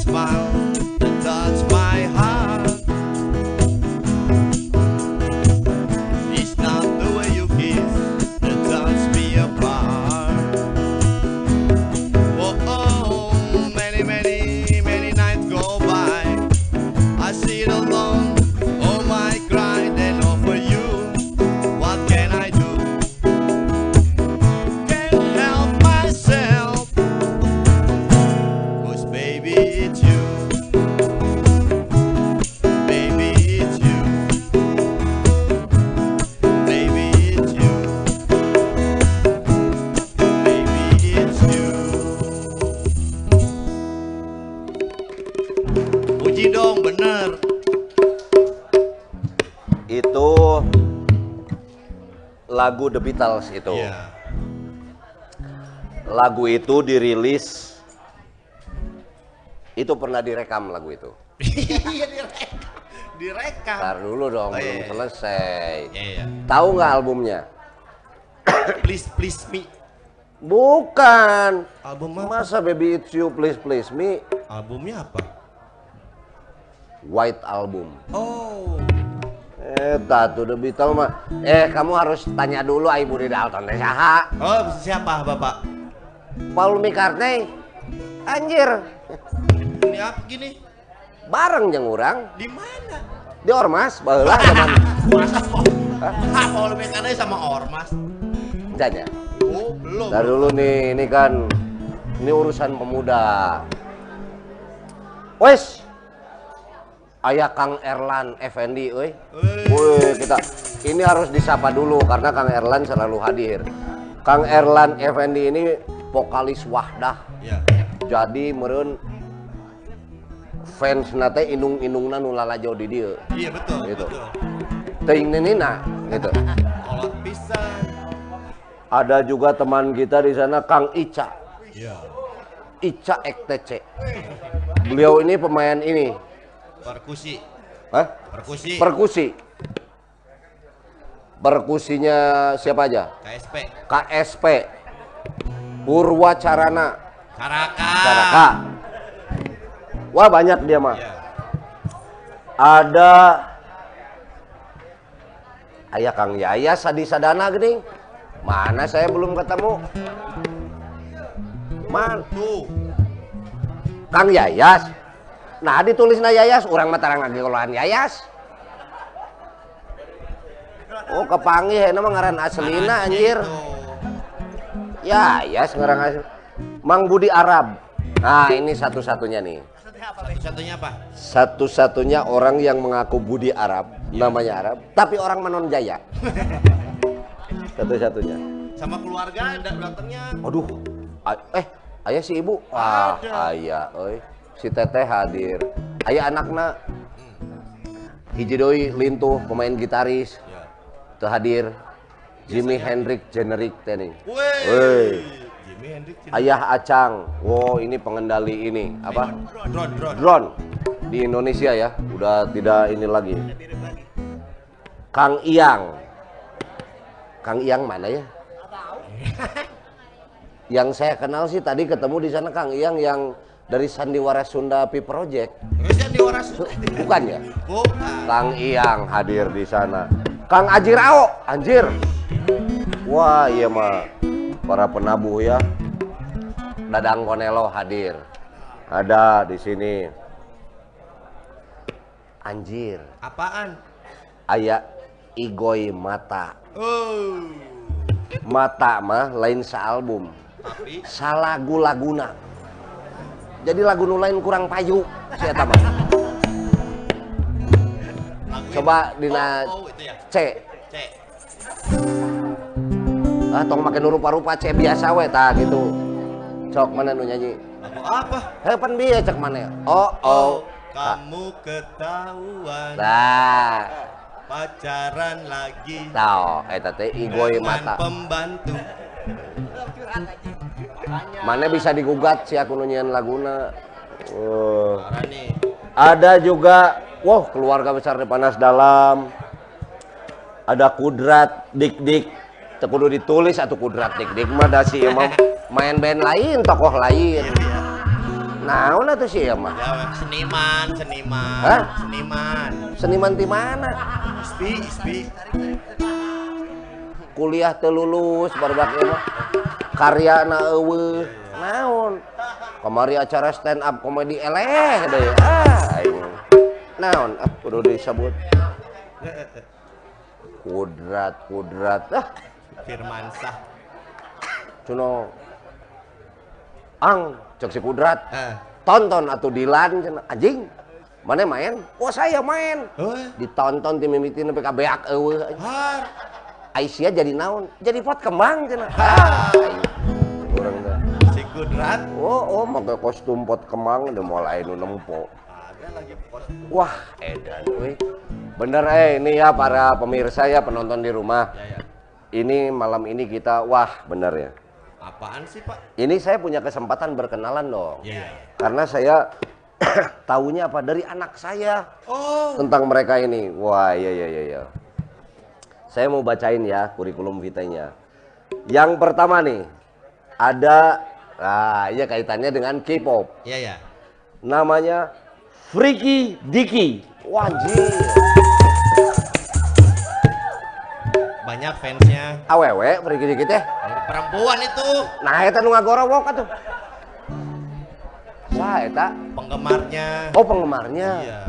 Smile. Puji dong, bener. Itu lagu The Beatles itu. Iya. Lagu itu dirilis, itu pernah direkam lagu itu. Iya, direkam. Ntar dulu dong, Oh, belum iya. selesai. Iya. Tahu nggak albumnya? Please me. Bukan. Album apa? Masa Baby It's You Please Please Me? Albumnya apa? White Album. Oh. Tuh The Beatles mah. Kamu harus tanya dulu Ibu di Dalton teh saha? Oh, siapa Bapak? Paul McCartney. Anjir. Ini apa gini? Bareng jeung urang Di mana? di Ormas baheula zaman. Masa Paul McCartney sama Ormas? Janya. Oh, belum. Dari dulu nih, ini kan ini urusan pemuda. Wes. Ayah Kang Erlan Effendi, woi. Woi, kita ini harus disapa dulu karena Kang Erlan selalu hadir. Kang Erlan Effendi ini vokalis Wahdah. Ya. Jadi meureun fans nate inung-inungna nu lalajo di dieu. Iya, betul. Gitu. Betul. Teuing ninina gitu. Kolot pisan. Ada juga teman kita di sana Kang Ica. Iya. Ica XTC. Beliau ini pemain ini. Perkusi. Hah? Perkusi. Perkusi. Perkusinya siapa aja? KSP. KSP. Purwacarana. Caraka. Caraka. Wah banyak dia mah. Iya. Ada Ayah Kang Yayas Sadi Sadana geuning. Mana saya belum ketemu. Man, Tuh. Kang Yayas. Nah ditulisna Yayas, orang Mataram lagi kolohan Yayas. Oh kepanggih, nama ngaran aslina anjir. Yayas ngaran asli. Mang Budi Arab. Nah ini satu-satunya nih. Satu-satunya apa? Satu-satunya orang yang mengaku Budi Arab, namanya Arab, tapi orang Menon Jaya. Satu-satunya. Sama keluarga datangnya. Aduh, ayah si ibu. Wah, ayah, si teteh hadir. Ayah anakna hiji deui lintuh pemain gitaris. Ya. Teu hadir. Jimi Hendrix generik teh nih. Woi. Jimi Hendrix. Ayah Acang. Wow, ini pengendali ini apa? Drone. Drone di Indonesia ya. Udah tidak ini lagi. Kang Iyang. Kang Iyang mana ya? Yang saya kenal sih tadi ketemu di sana Kang Iyang yang dari Sandiwara Sunda Pi Project. Sandiwara Sunda. Bukan ya? Bukan. Kang Iyang hadir di sana. Kang Ajirao, anjir. Wah, iya mah para penabuh ya. Dadang Konelo hadir. Ada di sini. Anjir. Apaan? Aya Igoy Mata. Oh. Mata mah lain saalbum. Tapi Salagu-laguna. Jadi lagu nu lain kurang payu si eta mah. Coba dina itu ya. C. C. Tong make nu rupa-rupa C biasa we tah gitu. Cok mana nu nyanyi? Lagu apa? Pan bieu cek mana? Oh. Kamu ketahuan Nah, pacaran lagi tau eta teh Igoy dengan Mata. pembantu. Mana bisa digugat si aku nunyian laguna. Ada juga, wah keluarga besar di Panas Dalam. Ada Kudrat Dik-Dik. Tekudu ditulis atau Kudrat Dik-Dik mah da si emang main band lain, tokoh lain. Naon atuh si mah? Seniman. Hah? Seniman. Seniman di mana? Ispi. Kuliah teu lulus barudak mah. Karyana eueuh. Naon? Kemari acara stand up komedi eleh deh. Aing. Naon? Kudu disebut. Kudrat. Firmansyah. Cuno. Ang, cek si Kudrat. Tonton atuh Dilan cenah. Anjing. Mana main? Wah saya main. Ditonton tim mimiti nepi ka beak eueuh. Aisyah jadi naon? Jadi pot kembang cenah. Urang teh. Si Kudrat. Oh, make kostum pot kembang udah mulai nu nempo. Ada lagi kostum. Wah, edan euy. Bener ini ya para pemirsa ya penonton di rumah. Ya. Ini malam ini kita wah bener ya. Apaan sih Pak? Ini saya punya kesempatan berkenalan dong. Iya. Karena saya taunya apa dari anak saya. Oh. Tentang mereka ini. Wah, iya. Saya mau bacain ya kurikulum vitanya. Yang pertama nih ada iya kaitannya dengan K-pop. Iya. Namanya Freaky Dicky. Wajib. Banyak fansnya. Awewe Freaky Dicky teh. Perempuan itu. Nah, eta nu ngagorowok atuh. Wah, eta Penggemarnya. oh penggemarnya. Iya.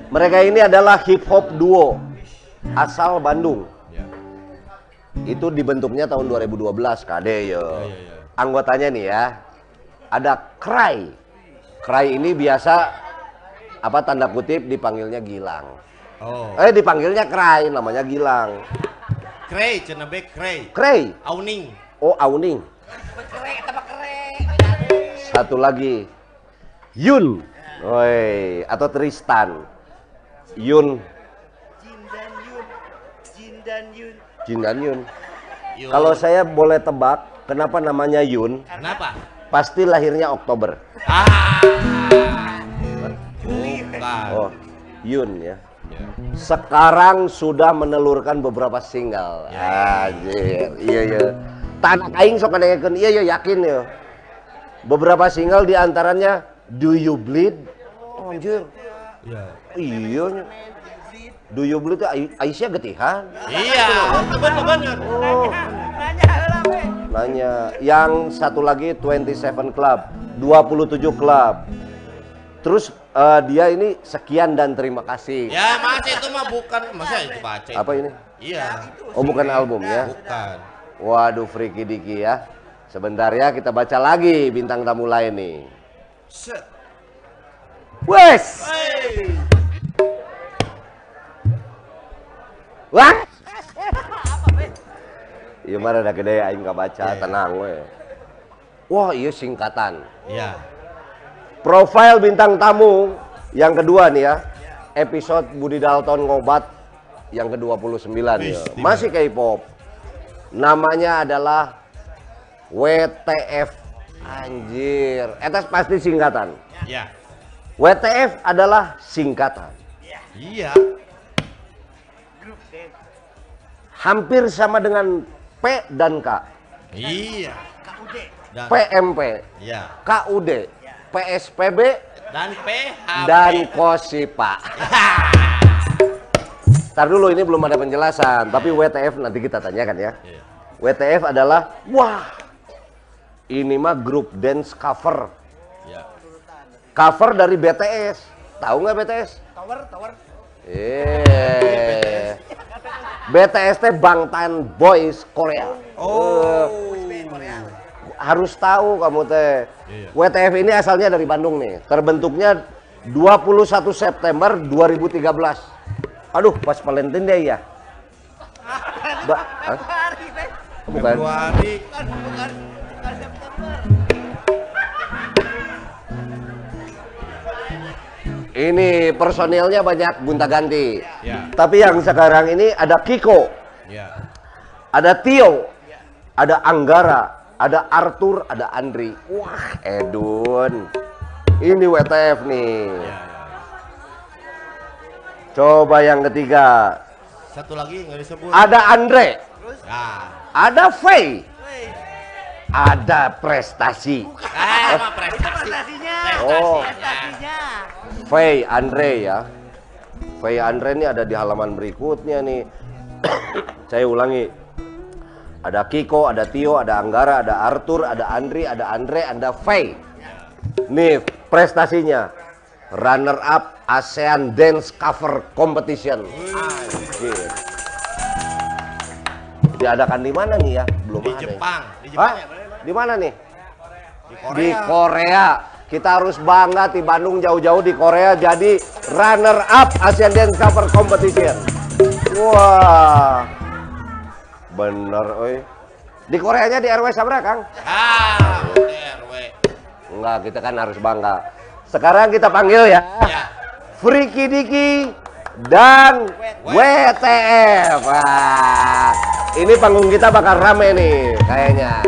Mereka ini adalah hip hop duo asal Bandung. Ya. Itu dibentuknya tahun 2012 KD ya. Iya. Anggotanya nih ya. Ada Cry. Cry ini biasa apa tanda kutip dipanggilnya Gilang. Oh. Dipanggilnya Cry, namanya Gilang. Krey, cenebe Krey. Cry. Auning. Oh, Auning. Satu lagi Yun. Woi, atau Tristan. Yun. Jin dan Yun. Kalau saya boleh tebak, kenapa namanya Yun? Kenapa? Pasti lahirnya Oktober. Bukan. Oh, Yun ya. Sekarang sudah menelurkan beberapa single. Anjir, iya. Tanah aing sok ngadengekeun iya yakin ya. Beberapa single diantaranya Do You Bleed? Oh, anjir. Iya nya. Do You Bleed itu Aisyah getihan. Iya, bener. Oh. Nanya. Yang satu lagi 27 Club, 27 Club. Terus dia ini sekian dan terima kasih. Ya, Mas itu mah bukan, masa itu baca. Apa ini? Iya. Oh, bukan album ya? Bukan. Waduh, Freaky Dicky ya. Sebentar ya, kita baca lagi bintang tamu lain nih. Set. Wes. Wah. Iya mah rada gede aing baca, tenang we. Wah, iya singkatan. Iya. Profil bintang tamu yang kedua nih ya. Episode Budi Dalton ngobat yang ke-29 ya. Masih K-pop. Namanya adalah WTF. Anjir, eta pasti singkatan. Iya. WTF adalah singkatan. Iya. Hampir sama dengan P dan K. Iya. Dan, PMP, iya. KUD, PSPB, Dan PHP. dan Kosipa. Ntar dulu ini belum ada penjelasan, tapi WTF nanti kita tanyakan ya. Iya. WTF adalah, wah, ini mah grup dance cover. Iya. Cover dari BTS. Tahu nggak BTS? Tower. BTS teh Bangtan Boys Korea. Oh. Harus tahu kamu teh. Iya. WTF ini asalnya dari Bandung nih. Terbentuknya 21 September 2013. Aduh, pas Valentine Day ya. Hah? Bukan. Februari. Ini personilnya banyak gonta-ganti. Ya. Tapi yang sekarang ini ada Kiko, Ya. ada Tio, ada Anggara, ada Arthur, ada Andri. Wah, Edun. Ini WTF nih. Coba yang ketiga. Satu lagi nggak disebut. Ada Andre. Nah. Ada Faye. Ada prestasi. Apa prestasinya? Oh. Faye, Andre ya. Faye, Andre ini ada di halaman berikutnya nih. Saya ulangi. Ada Kiko, ada Tio, ada Anggara, ada Arthur, ada Andri, ada Andre, ada Faye. Nih prestasinya. Runner up ASEAN Dance Cover Competition. Anjir. Diadakan di mana nih ya? Belum Di ada. Jepang. Di Hah? Jepang ya? Di mana nih? Di Korea. Di Korea. Kita harus bangga di Bandung jauh-jauh di Korea jadi runner up ASEAN Dance Cover Competition. Wah. Bener, oi. Di Koreanya di RW Sabra, Kang? RW. Enggak, kita kan harus bangga. Sekarang kita panggil ya. Ya. Friki Diki dan WTF. Wah. Ini panggung kita bakal rame nih kayaknya.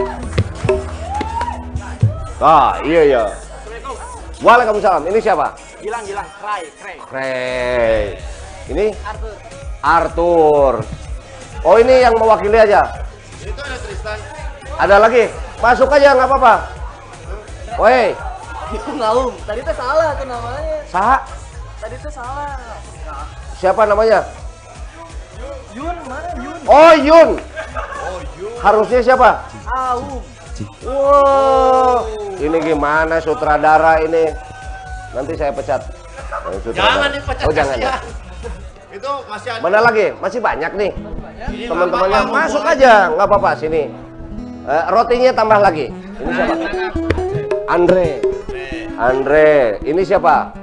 Ah, iya ya. Waalaikumsalam. Ini siapa? Gilang, Kray. Ini Arthur. Oh, ini yang mewakili aja. Itu ada Tristan. Ada lagi? Masuk aja nggak apa-apa. Woi, Itu Ngaum. Tadi tuh salah tuh namanya. Saha? Tadi tuh salah. Siapa namanya? Yun, mana Yun? Oh, Yun. Oh, you. Harusnya siapa? Aum. Wow, ini gimana sutradara ini? Nanti saya pecat. Jangan dipecat. Oh, jangan ya. Itu masih ada. Mana lagi? Masih banyak nih. Ini Teman-temannya Bapak masuk ngumpul aja, nggak apa-apa sini. Rotinya tambah lagi. Ini siapa? Andre. Andre. Ini siapa?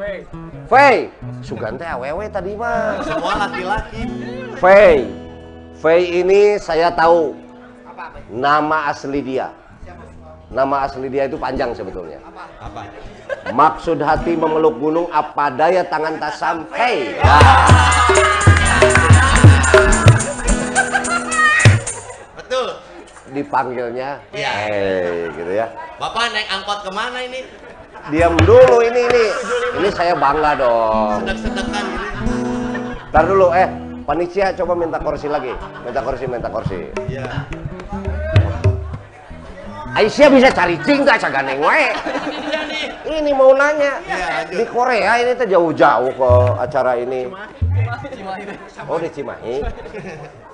Faye. Sugante awewe tadi mah. Semua laki-laki. Faye. Faye ini saya tahu. Nama asli dia. Nama asli dia itu panjang sebetulnya. Apa? Maksud hati memeluk gunung, apa daya tangan tak sampai. Betul. Dipanggilnya, Iya. gitu ya. Bapak naik angkot kemana ini? Diam dulu ini. Ini saya bangga dong. Sedek-sedekan ini. Ntar dulu, panitia coba minta kursi lagi. Minta kursi. Iya. Aisyah bisa cari cinta caganeng we. Ini mau nanya. Iya, lanjut. Di Korea ini tuh jauh-jauh ke acara ini. Oh, di Cimahi.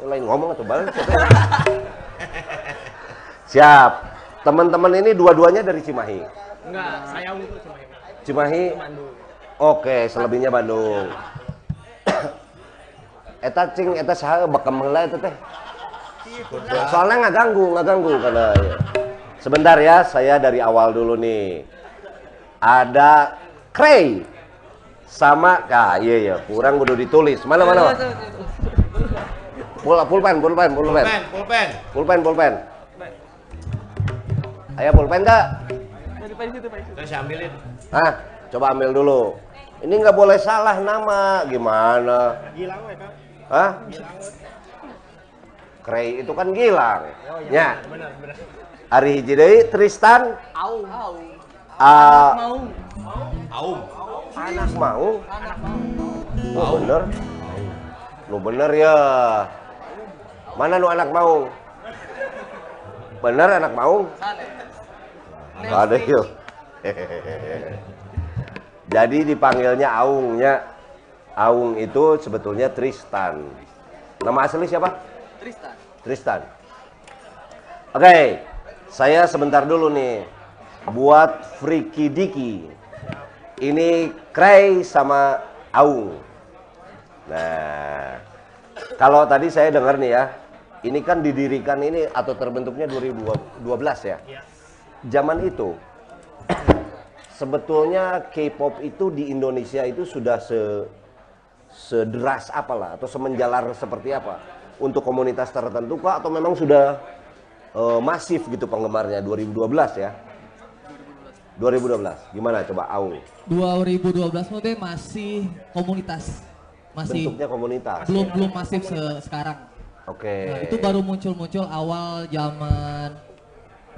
Lain ngomong atau balik. Siap. Teman-teman ini dua-duanya dari Cimahi. Enggak, saya untuk Cimahi. Oke, selebihnya Bandung. Eta cing, eta saha bekem heula eta teh. Soalnya nggak ganggu karena ya. Sebentar ya, saya dari awal dulu nih. Ada Kray sama iya kurang kudu ditulis. Mana? Pulpen. Ayo pulpen enggak? Saya ambilin. Hah, coba ambil dulu. Ini nggak boleh salah nama, gimana? Gilang we, Kang. Hah? Kray itu kan Gilang. Ya. Benar. Ari hiji deui Tristan. Aum. Aum. Anak mau. Oh, bener. Lu bener ya. Mana nu anak mau? Bener anak mau? Nggak ada yuk. Jadi dipanggilnya Aungnya. Aung itu sebetulnya Tristan. Nama asli siapa? Tristan. Oke. Saya sebentar dulu nih buat Friki Diki. Ini Kray sama Aung. Nah, kalau tadi saya dengar nih ya, ini kan didirikan ini atau terbentuknya 2012 ya. Zaman itu sebetulnya K-pop itu di Indonesia itu sudah sederas apalah atau semenjalar seperti apa untuk komunitas tertentu kah atau memang sudah masif gitu penggemarnya 2012 ya? 2012. Gimana coba Aung? 2012 itu masih komunitas. Masih Bentuknya komunitas. belum masif sekarang. Oke. Nah, itu baru muncul awal zaman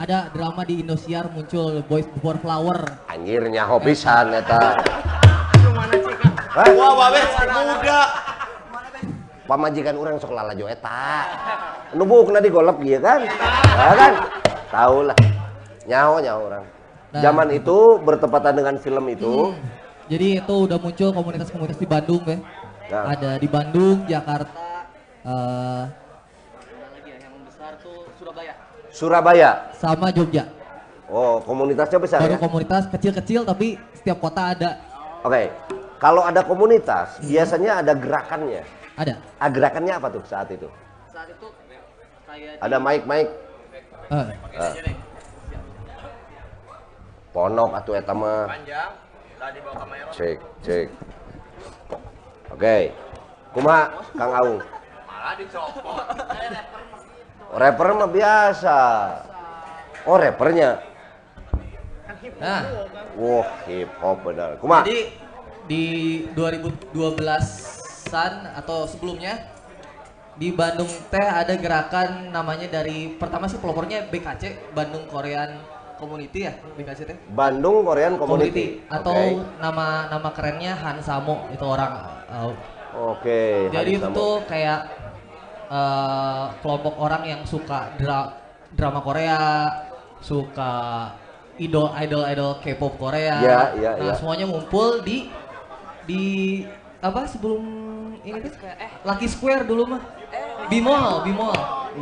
ada drama di Indosiar muncul Boys Before Flower. Anjir nyaho pisan eta. Wah, babe muda. Pamajikan orang sok lalajo eta. Nubukna digolep ieu kan? Ya kan? Tahu lah. Nyaho orang. Nah. Zaman itu bertepatan dengan film itu. Jadi itu udah muncul komunitas-komunitas di Bandung ya. Nah. Ada di Bandung, Jakarta, lagi ya yang besar tuh Surabaya. sama Jogja. Oh, komunitasnya besar Baru ya? komunitas kecil-kecil tapi setiap kota ada. Oke. Kalau ada komunitas, biasanya ada gerakannya. Ada. Gerakannya apa tuh saat itu? Saat itu kayak Ada mic. Ponok atuh eta mah. Panjang, udah dibawa kamera. Cek. Oke. Kumaha Kang Aung? Malah dicopot. Rapper mah biasa. Oh, rappernya. Nah, Wah, hip hop benar. Kumaha? jadi di 2012-an atau sebelumnya di Bandung teh ada gerakan namanya dari pertama sih pelopornya BKC, Bandung Korean Community ya, BKC teh. Bandung Korean Community. Atau Oke. nama kerennya Han Samo, itu orang. Oke. Jadi Hari itu tuh kayak kelompok orang yang suka drama Korea, suka idol K-pop Korea. Ya. Nah, semuanya ngumpul di apa sebelum ini tuh Lucky Square dulu mah. Bimol.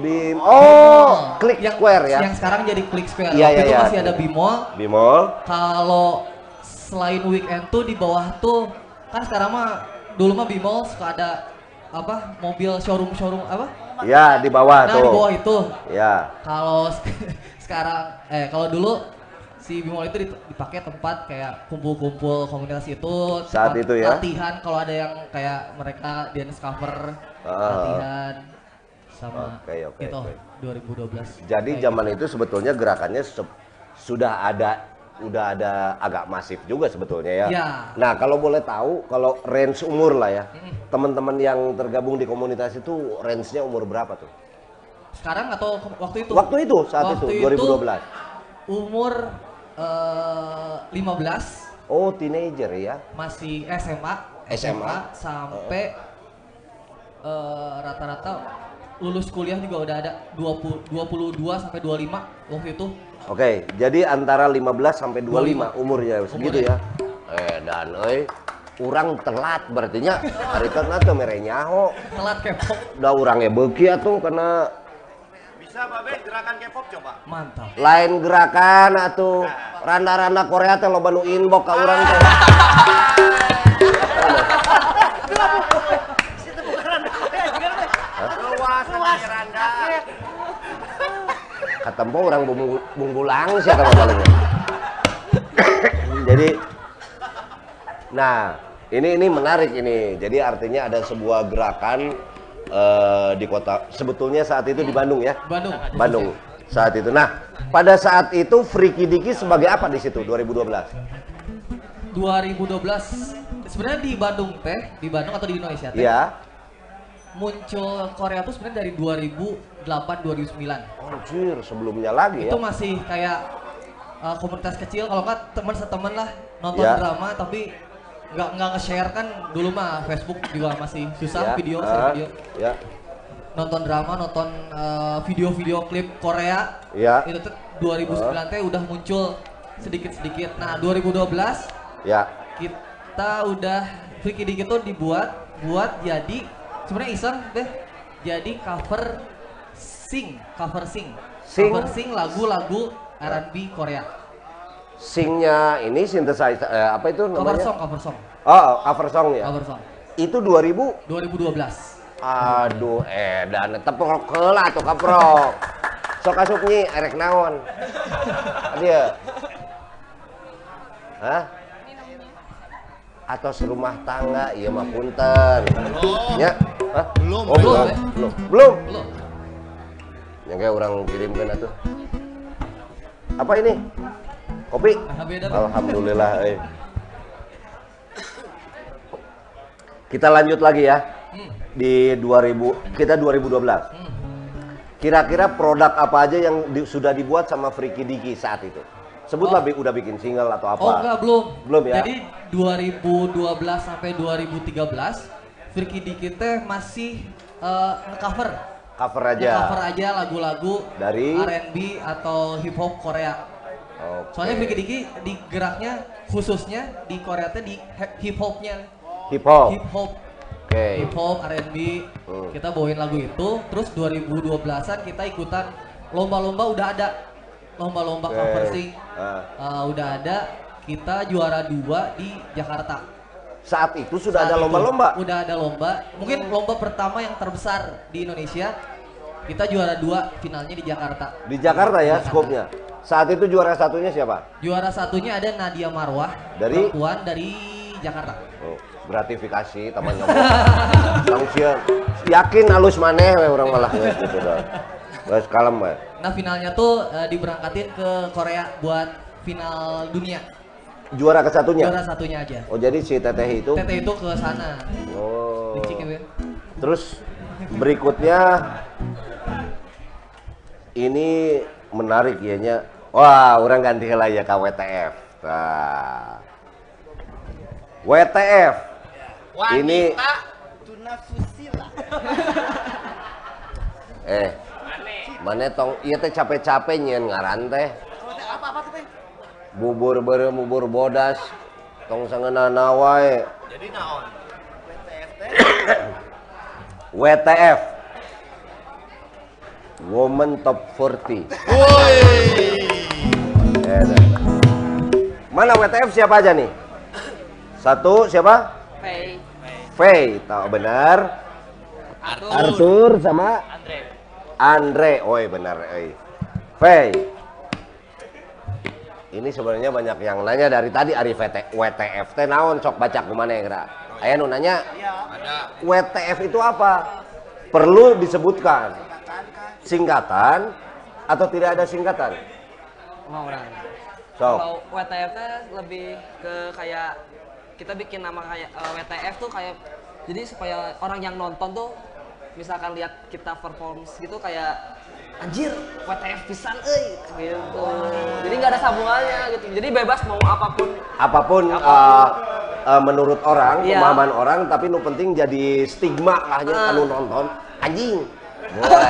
Bim. Oh, Click Square ya. Yang sekarang jadi Click Square. Iya, Waktu itu iya. masih ada Bimol. Bimol. Kalau selain weekend tuh di bawah tuh kan sekarang mah dulu mah Bimol suka ada apa mobil showroom apa? Ya, di bawah Nah tuh. di bawah itu. Ya. Kalau sekarang kalau dulu si Bimol itu dipakai tempat kayak kumpul-kumpul komunitas itu. Saat tempat itu ya? Latihan kalau ada yang kayak mereka dance cover latihan sama Oke. gitu 2012. Jadi zaman itu sebetulnya gerakannya sudah ada agak masif juga sebetulnya ya. Ya. Nah, kalau boleh tahu, kalau range umur lah ya, teman-teman yang tergabung di komunitas itu range-nya umur berapa tuh? Sekarang atau waktu itu? Waktu itu, saat itu, 2012. Umur 15. Oh, teenager ya? Masih SMA sampai rata-rata lulus kuliah juga udah ada 22 sampai 25 waktu itu. Oke, jadi antara 15 sampai 25 umurnya segitu ya. Dan urang telat berarti nya harita teh mere nyaho. Telat K-pop. Da urangnya beuki atuh karena Bisa babe gerakan K-pop coba. Mantap. lain gerakan atuh. Randa-randa Korea teh loba nu inbox ka urang teh. Luas Randa. Katempo urang bunggulang sih kalau paling. Jadi nah, ini menarik ini. Jadi artinya ada sebuah gerakan di kota, sebetulnya saat itu di Bandung ya. Bandung saat itu. Nah, pada saat itu Freaky Diki sebagai apa di situ 2012? 2012 sebenarnya di Bandung atau di Indonesia teh. Iya. Muncul Korea tuh sebenarnya dari 2008 2009. Anjir, sebelumnya lagi ya. Itu masih kayak komunitas kecil, kalau nggak teman-teman lah nonton Ya. drama tapi nggak nge-share kan dulu mah Facebook juga masih susah Ya. video. Ya. Nonton drama, nonton video-video klip Korea. Ya. Itu tuh 2009 teh udah muncul sedikit-sedikit. Nah, 2012 Ya. kita udah Freaky Diki tuh dibuat jadi sebenarnya iseng deh jadi cover sing lagu-lagu R&B Korea. Singnya ini synthesizer apa itu namanya? Cover song. Oh, cover song ya. Cover song. Itu 2012. 2012. Aduh, dan tepok heula atuh kaprok. Sok asup nyi erek naon? Dia. Hah? Atau serumah tangga, iya mah punten. Ya? Hah? Belum. Oh, belum. Belum. Yang kayak orang kirimkan atuh. Apa ini? Kopi? Beda. Alhamdulillah. Kita lanjut lagi ya. Di 2012. Kira-kira produk apa aja yang sudah dibuat sama Freaky Diki saat itu? Sebutlah udah bikin single atau apa? Oh enggak, belum. Belum ya? Jadi 2012 sampai 2013 Freaky Diki teh masih nge-cover. Cover aja. Nge-cover aja lagu-lagu dari R&B atau hip hop Korea. Okay. Soalnya Freaky Diki di geraknya khususnya di Korea teh di hip hopnya. Hip hop. Hip hop. Oke. Hip hop, R&B. Kita bawain lagu itu, terus 2012-an kita ikutan lomba-lomba udah ada. Lomba-lomba cover sing udah ada, kita juara 2 di Jakarta. Saat itu sudah ada lomba-lomba? Udah ada lomba, mungkin lomba pertama yang terbesar di Indonesia. Kita juara 2, finalnya di Jakarta. Di Jakarta ya skopnya? Saat itu juara satunya siapa? Juara satunya ada Nadia Marwah, dari? perempuan dari Jakarta. Oh, gratifikasi teman kamu. Langsung yakin halus maneh orang malah gitu dah. Guys kalem we. Nah finalnya tuh diberangkatin ke Korea buat final dunia. Juara ke satunya? Juara satunya aja. Oh jadi si Teteh itu? Teteh itu ke sana. Oh. Licik ya, Ben? Terus berikutnya ini menarik ya nya. Wah orang ganti lah ya ke WTF. Nah. WTF. Wanita ini tunafusila. mana tong iya teh capek-capek nyen ngaran teh. Apa tuh teh? Bubur bodas tong sangeunana wae. Jadi naon? WTF teh? WTF Woman Top 40. Woi. Mana WTF siapa aja nih? Satu siapa? Faye, tahu benar. Arthur sama Andre, oi benar, Faye. Ini sebenarnya banyak yang nanya dari tadi Ari WTF teh naon sok baca kumana ya kira. Aya nu nanya. Ada. WTF itu apa? Perlu disebutkan. Singkatan atau tidak ada singkatan? Mau orang. Sok. Kalau WTF nya lebih ke kayak kita bikin nama kayak WTF tuh kayak jadi supaya orang yang nonton tuh misalkan lihat kita performance gitu kayak anjir WTF pisan gitu. Jadi nggak ada sambungannya gitu. Jadi bebas mau apapun menurut orang, iya. pemahaman orang, tapi nu penting jadi stigma lah anu nonton anjing. Boleh.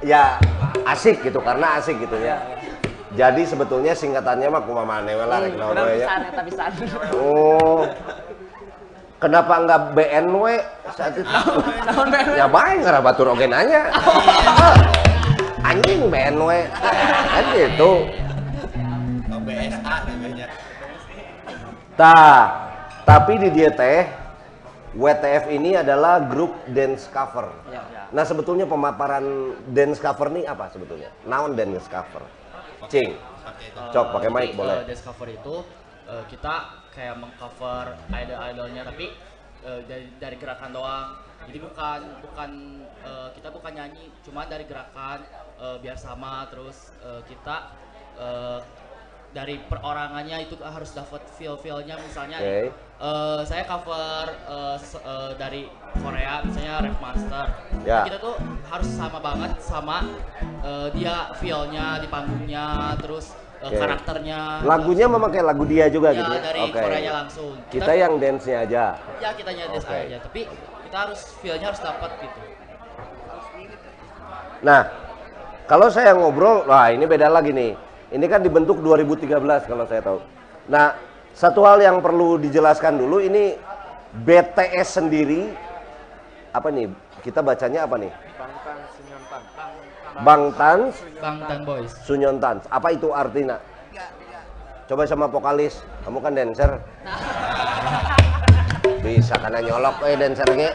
Ya asik gitu karena asik gitu ya. Jadi sebetulnya singkatannya mah kumaha maneh we lah rek naon we ya. Pisan. Oh. Kenapa enggak BNW saat itu? Ya baik ngarah batur oge nanya. Anjing BNW. Kan gitu. BSA namanya. Tapi di dia teh WTF ini adalah grup dance cover. Nah, sebetulnya pemaparan dance cover nih apa sebetulnya? Naon dance cover? Cing. Cok pakai mic boleh. Dance cover itu kita kayak mengcover idol-idolnya tapi dari gerakan doang. Jadi kita bukan nyanyi, cuma dari gerakan biar sama terus kita dari perorangannya itu harus dapat feel-nya misalnya saya cover dari Korea misalnya Rap Master. Ya. Kita tuh harus sama banget sama dia feel-nya di panggungnya terus karakternya. Lagunya memakai lagu dia juga ya, gitu ya? Dari Koreanya langsung. Kita yang dance-nya aja. Ya kita dance aja, tapi kita harus feel-nya harus dapat gitu. Nah, kalau saya ngobrol, wah ini beda lagi nih. Ini kan dibentuk 2013 kalau saya tahu. Nah, satu hal yang perlu dijelaskan dulu ini BTS sendiri apa nih? Kita bacanya apa nih? Bangtan Boys. Sunyontan. Apa itu artinya? Coba sama vokalis. Kamu kan dancer. Bisa karena nyolok dancer ge.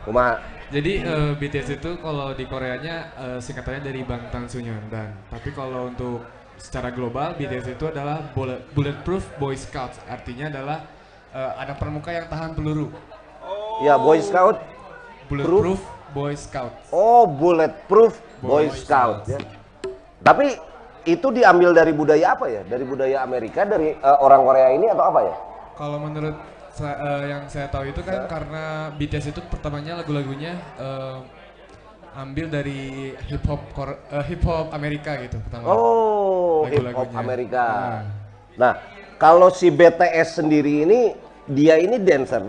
Kumaha? Jadi BTS itu kalau di Koreanya singkatannya dari Bangtan Sunyontan. Tapi kalau untuk secara global BTS itu adalah Bulletproof Boy Scouts. Artinya adalah anak pramuka yang tahan peluru. Ya, Boy Scout. Bulletproof Boy Scout. Oh, Bulletproof Boy Scout ya. Tapi itu diambil dari budaya apa ya? Dari budaya Amerika, dari orang Korea ini atau apa ya? Kalau menurut yang saya tahu itu kan karena BTS itu pertamanya lagu-lagunya ambil dari hip hop Amerika gitu pertama. Oh, hip hop Lagu-lagunya. Amerika. Nah, kalau si BTS sendiri ini dia ini dancer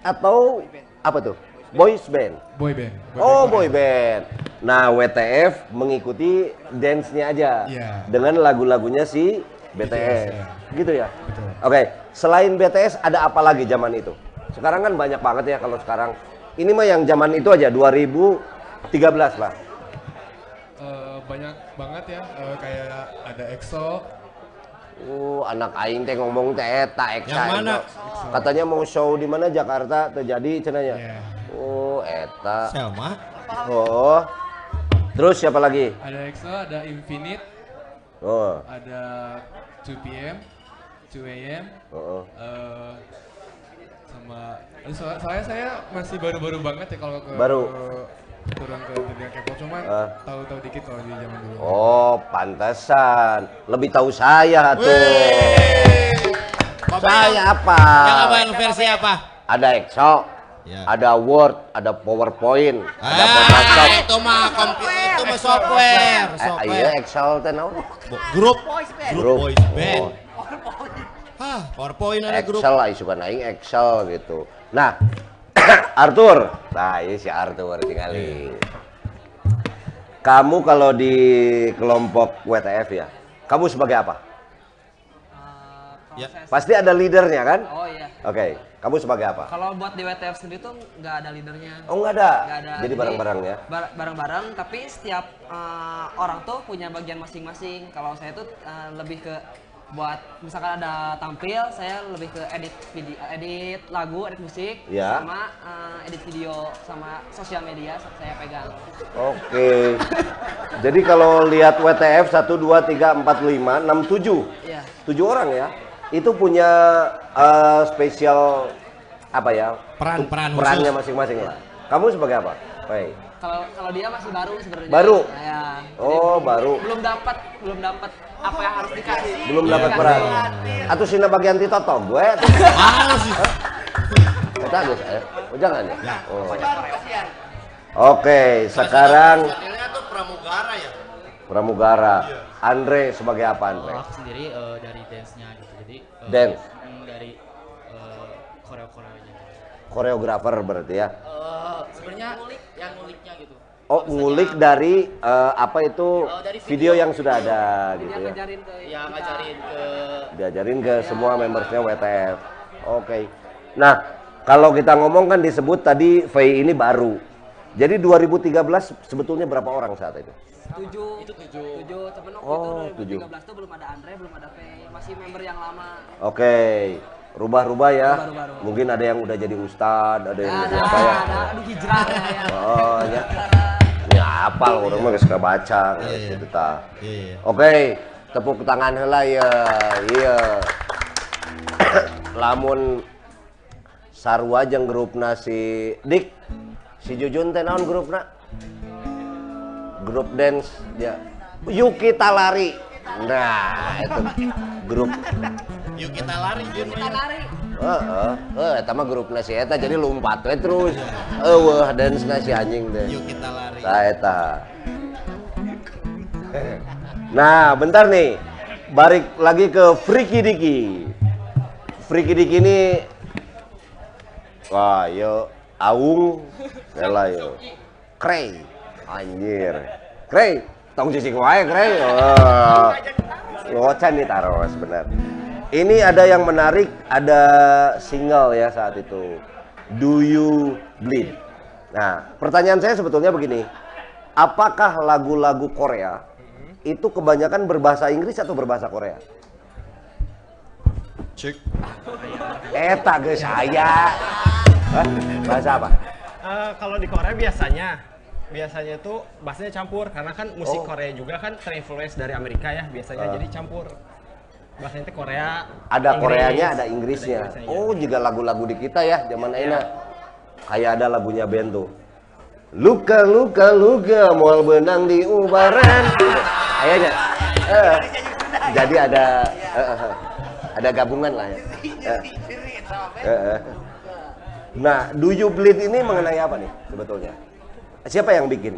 atau apa tuh? Boys band. Boy band. Oh, boy band. Nah, WTF mengikuti dance-nya aja Iya. dengan lagu-lagunya si BTS. BTS, ya. Gitu ya? Betul. Oke, selain BTS ada apa lagi zaman itu? Sekarang kan banyak banget ya kalau sekarang. Ini mah yang zaman itu aja 2013 lah. Banyak banget ya, kayak ada EXO. Anak aing teh ngomong teh eta Eksa. Yang mana? Katanya mau show di mana Jakarta terjadi cenanya. Iya. Oh, eta. Selma. Oh. Terus siapa lagi? Ada EXO, ada Infinite, Oh. ada 2 PM, 2 AM, Oh. sama soalnya saya masih baru-baru banget ya kalau Baru. turun ke dunia K-pop, cuman tahu-tahu dikit kalau di zaman dulu. Oh, pantesan. Lebih tahu saya tuh. Saya apa? Yang abang versi apa? Ada EXO, Ya. ada Word, ada PowerPoint, ada Photoshop. Itu mah komputer, itu mah software. Iya, Excel teh naon? Grup Grup. boys band. Oh, Hah, PowerPoint ada grup. Excel lah, suka naik Excel gitu. Nah, Arthur. Nah, ini si Arthur tinggalin. Kamu kalau di kelompok WTF ya, kamu sebagai apa? Kalau Ya. saya- Pasti ada leadernya kan? Oh iya. Oke, kamu sebagai apa? Kalau buat di WTF sendiri tuh nggak ada leadernya. Oh, nggak ada. Nggak ada. Jadi bareng-bareng ya? Bareng-bareng, tapi setiap orang tuh punya bagian masing-masing. Kalau saya tuh lebih ke buat misalkan ada tampil, saya lebih ke edit video, edit lagu, edit musik, Ya. sama edit video, sama sosial media saya pegang. Oke. Jadi kalau lihat WTF 1, 2, 3, 4, 5, 6, 7. Iya. 7 orang ya. Itu punya spesial apa ya? Perannya masing-masing lah. Kamu sebagai apa? Baik. Kalau dia masih baru sebenarnya. Baru? Ya. Oh, baru. Belum dapat apa yang harus dikasih. Belum dapat peran. Atau sina bagian ti toto gue. Mana sih? Kita geus oh, jangan ya. Oh. Oke, sekarang Ini tuh pramugara ya. Pramugara. Andre sebagai apa Andre? Aku sendiri dari dance-nya gitu. Jadi Dance. Dari koreo-koreonya. Koreografer berarti ya. Sebenarnya yang nguliknya gitu. Oh, ngulik dari apa itu dari video yang sudah ada gitu Dia ya. ngajarin ke Ya ngajarin ke Diajarin ke semua membersnya WTF. Oke. Nah, kalau kita ngomong kan disebut tadi VI ini baru. Jadi 2013 sebetulnya berapa orang saat itu? 7. itu 7. 7, temen waktu Oh, itu 2013 tuh belum ada Andre, belum ada Faye, masih member yang lama. Oke. Rubah-rubah ya. Rubah-rubah. Mungkin ada yang udah jadi ustad, ada yang jadi Ada, apa ya. aduh hijrah ya. Oh, ya. Ya apal orang mah geus baca gitu ta. Iya. Oke, tepuk tangan heula ya. Iya. Lamun sarua jeung grupna si Dik, si Jujun teh naon grupna? Grup dance ya. Yuki Talari. Nah, itu grup. Yuk kita lari, Jun. Eta mah grupna si eta jadi lompat we terus. Eueuh dance-na si anjing teh. Yuk kita lari. Nah, eta. Nah, bentar nih. Balik lagi ke Freaky Diki. Freaky Diki ini wah, yo Aungela yo. Krey. Anjir. Krey, tong cicing wae Krey. Oh. Ngocan nih taros benar. Ini ada yang menarik, ada single ya saat itu. Do You Bleed? Nah, pertanyaan saya sebetulnya begini. Apakah lagu-lagu Korea itu kebanyakan berbahasa Inggris atau berbahasa Korea? Cek. Eta geus saya. Hah? Bahasa apa? Kalau di Korea biasanya tuh bahasanya campur karena kan musik Oh. Korea juga kan terinfluence dari Amerika ya biasanya jadi campur. Bahasanya itu Korea. Ada Inggris, Koreanya, ada Inggrisnya. ada Inggrisnya, Oh, juga lagu-lagu di kita ya zaman enak. Kayak ada lagunya band tuh. Luka luka luka moal benang di ubaran. Kayaknya. Jadi ada gabungan lah ya. Nah, Do You Bleed ini mengenai apa nih sebetulnya? Siapa yang bikin?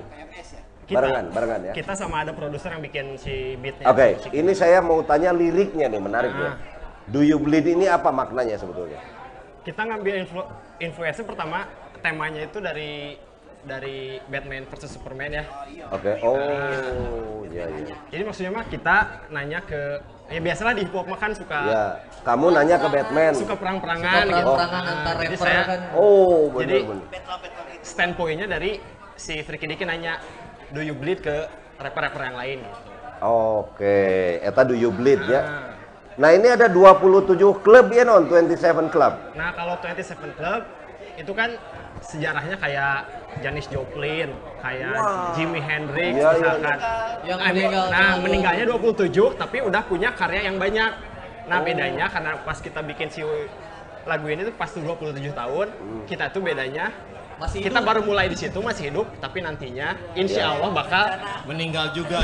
Kita. Barengan ya. Kita sama ada produser yang bikin si beatnya. Oke, ini saya mau tanya liriknya nih, menarik ya. Nah. Do You Bleed ini apa maknanya sebetulnya? Kita ngambil influence pertama, temanya itu dari Batman versus Superman ya. Oke, oh, iya. Jadi maksudnya mah kita nanya ke, ya biasalah di hip hop mah kan suka Ya, kamu nanya ke Batman. suka perang-perangan gitu. Perang-perangan antar Jadi rapper saya kan. Oh, Jadi bener. standpointnya dari si Freaky Dicky nanya, do you bleed ke rapper-rapper yang lain gitu. Oke, eta Do You Bleed ya. Nah. Nah, ini ada 27 klub ya non, 27 Club. Nah kalau 27 Club itu kan sejarahnya kayak Janis Joplin, kayak Jimi Hendrix Iya, iya. misalkan. Yang meninggal. Nah meninggalnya 27 tapi udah punya karya yang banyak. Nah bedanya karena pas kita bikin si lagu ini tuh pas 27 tahun, kita tuh bedanya Masih kita hidup. baru mulai di situ masih hidup, tapi nantinya insya Allah bakal Meninggal juga.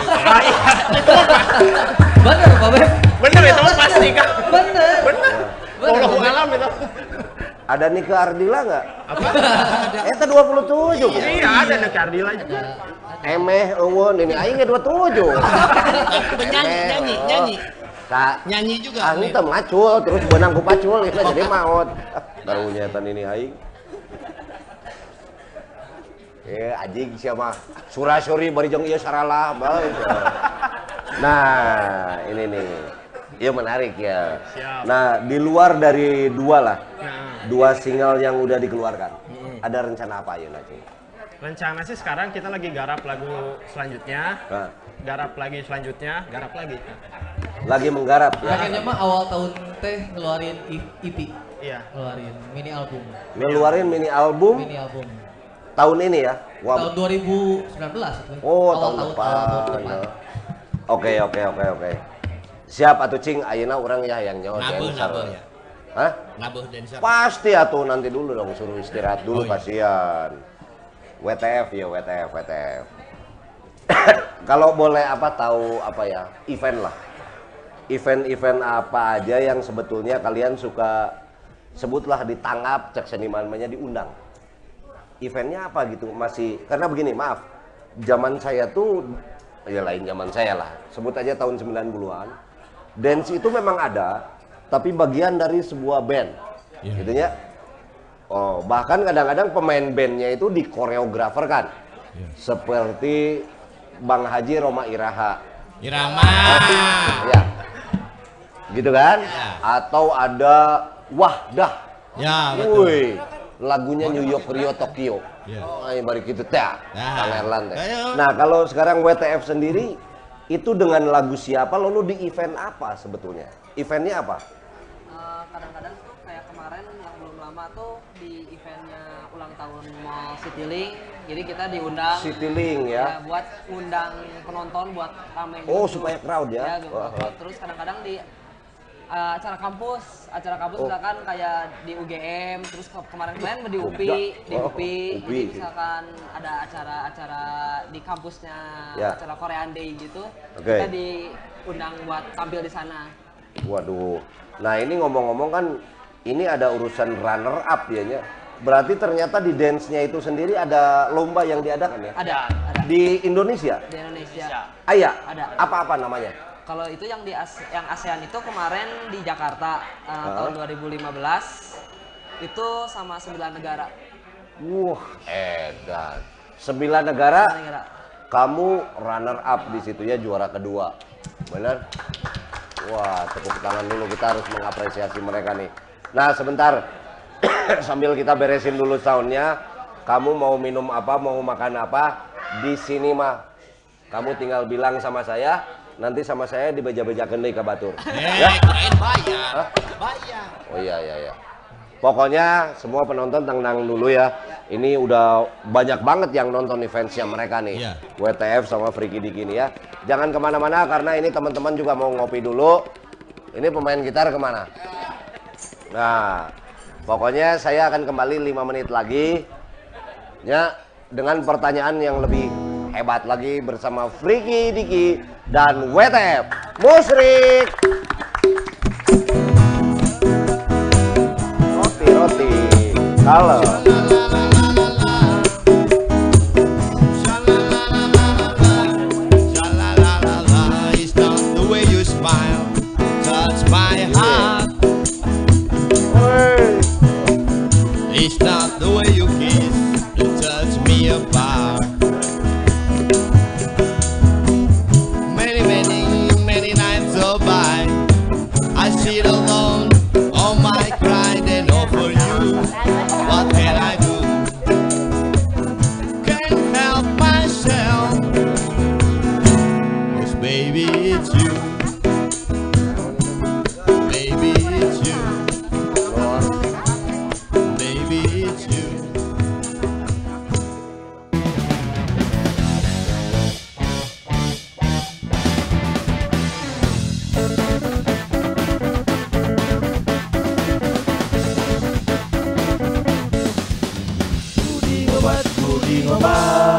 Bener Pak Ben? bener itu mah pasti kan. Bener. Bener. Wallahu alam itu. Ada Nika Ardila nggak? Apa? Eta 27 Bu. Iya ada Nekardila juga. Emeh eueun ini aing ge 27. Nyanyi. Ka Nyanyi juga. Ang teh macul terus benang ku pacul kita jadi maot. Barunya tan ini aing. Anjing siapa? Surasuri bari jeung ieu saralah bae. Nah, ini nih. Iya menarik ya. Siap. Nah, di luar dari dua lah. Nah. Dua single yang udah dikeluarkan. Ada rencana apa ya Naci? Rencana sih sekarang kita lagi garap lagu selanjutnya. Nah, Garap lagi selanjutnya, garap lagi. lagi menggarap ya. Akhirnya mah awal tahun teh ngeluarin EP. Iya. Ngeluarin mini album. Ngeluarin mini album Mini album. tahun ini ya. Wah. Tahun 2019 itu. Oh, Awal tahun awal depan. Ya. Oke. Siap atuh cing, ayeuna urang ya yang nyawa Nabuh ya. Hah? Nabuh dancer. Pasti atuh nanti dulu dong suruh istirahat dulu Oh, iya. kasihan. WTF ya, WTF. Kalau boleh tahu apa ya? Event lah. Event-event apa aja yang sebetulnya kalian suka sebutlah ditangkap cek seniman-nya diundang. Eventnya apa gitu masih karena begini maaf zaman saya tuh ya lain zaman saya lah sebut aja tahun 90-an dance itu memang ada tapi bagian dari sebuah band gitu ya. Oh bahkan kadang-kadang pemain bandnya itu dikoreografer kan seperti Bang Haji Roma Iraha Irama. ya gitu kan Ya. atau ada Wahdah Ya, betul. woi lagunya New York Rio Tokyo. Ya. Ay, bari kitu teh. Nah. Kang Erlan teh. Ayo. Nah, kalau sekarang WTF sendiri itu dengan lagu siapa lalu di event apa sebetulnya? Eventnya apa? Kadang-kadang tuh kayak kemarin yang belum lama tuh di eventnya ulang tahun Mall Citylink, jadi kita diundang Citylink ya. buat undang penonton buat rame Oh, gitu. supaya crowd ya. Wah. Terus kadang-kadang di acara kampus misalkan kayak di UGM, terus kemarin di UPI, UPI. jadi misalkan ada acara-acara di kampusnya, Ya. acara Korean Day gitu, Oke. kita diundang buat tampil di sana. Waduh. Nah, ini ngomong-ngomong kan ini ada urusan runner up ya nya. Berarti ternyata di dance-nya itu sendiri ada lomba yang diadakan ya? Ada Di Indonesia? di Indonesia. Aya? Ada. Apa-apa namanya? Kalau itu yang yang ASEAN itu kemarin di Jakarta tahun 2015 itu sama 9 negara. Edan. 9 negara. 9 negara. Kamu runner up di situ ya juara kedua. Bener? Wah, tepuk tangan dulu kita harus mengapresiasi mereka nih. Nah, sebentar. Sambil kita beresin dulu soundnya. Kamu mau minum apa, mau makan apa? Di sini mah. Kamu tinggal bilang sama saya, nanti sama saya dibeja-bejakeun deui ka batur. Kirain bayar. Bayar. Oh iya. Pokoknya semua penonton tenang dulu ya. Ini udah banyak banget yang nonton nih fansnya mereka nih. Iya. WTF sama Freaky Dicky nih ya. Jangan kemana-mana karena ini teman-teman juga mau ngopi dulu. Ini pemain gitar kemana? Nah, pokoknya saya akan kembali 5 menit lagi. Ya, dengan pertanyaan yang lebih hebat lagi bersama Freaky Dicky dan WTF. Musrik. Roti. Kalau my heart. It's not the way you kiss that touch me apart. Many nights go by, I sit alone on my cry, then offer you. What can I do? Can't help myself. 'Cause baby it's you. Baby it's you. Baby it's you. Budi ngobat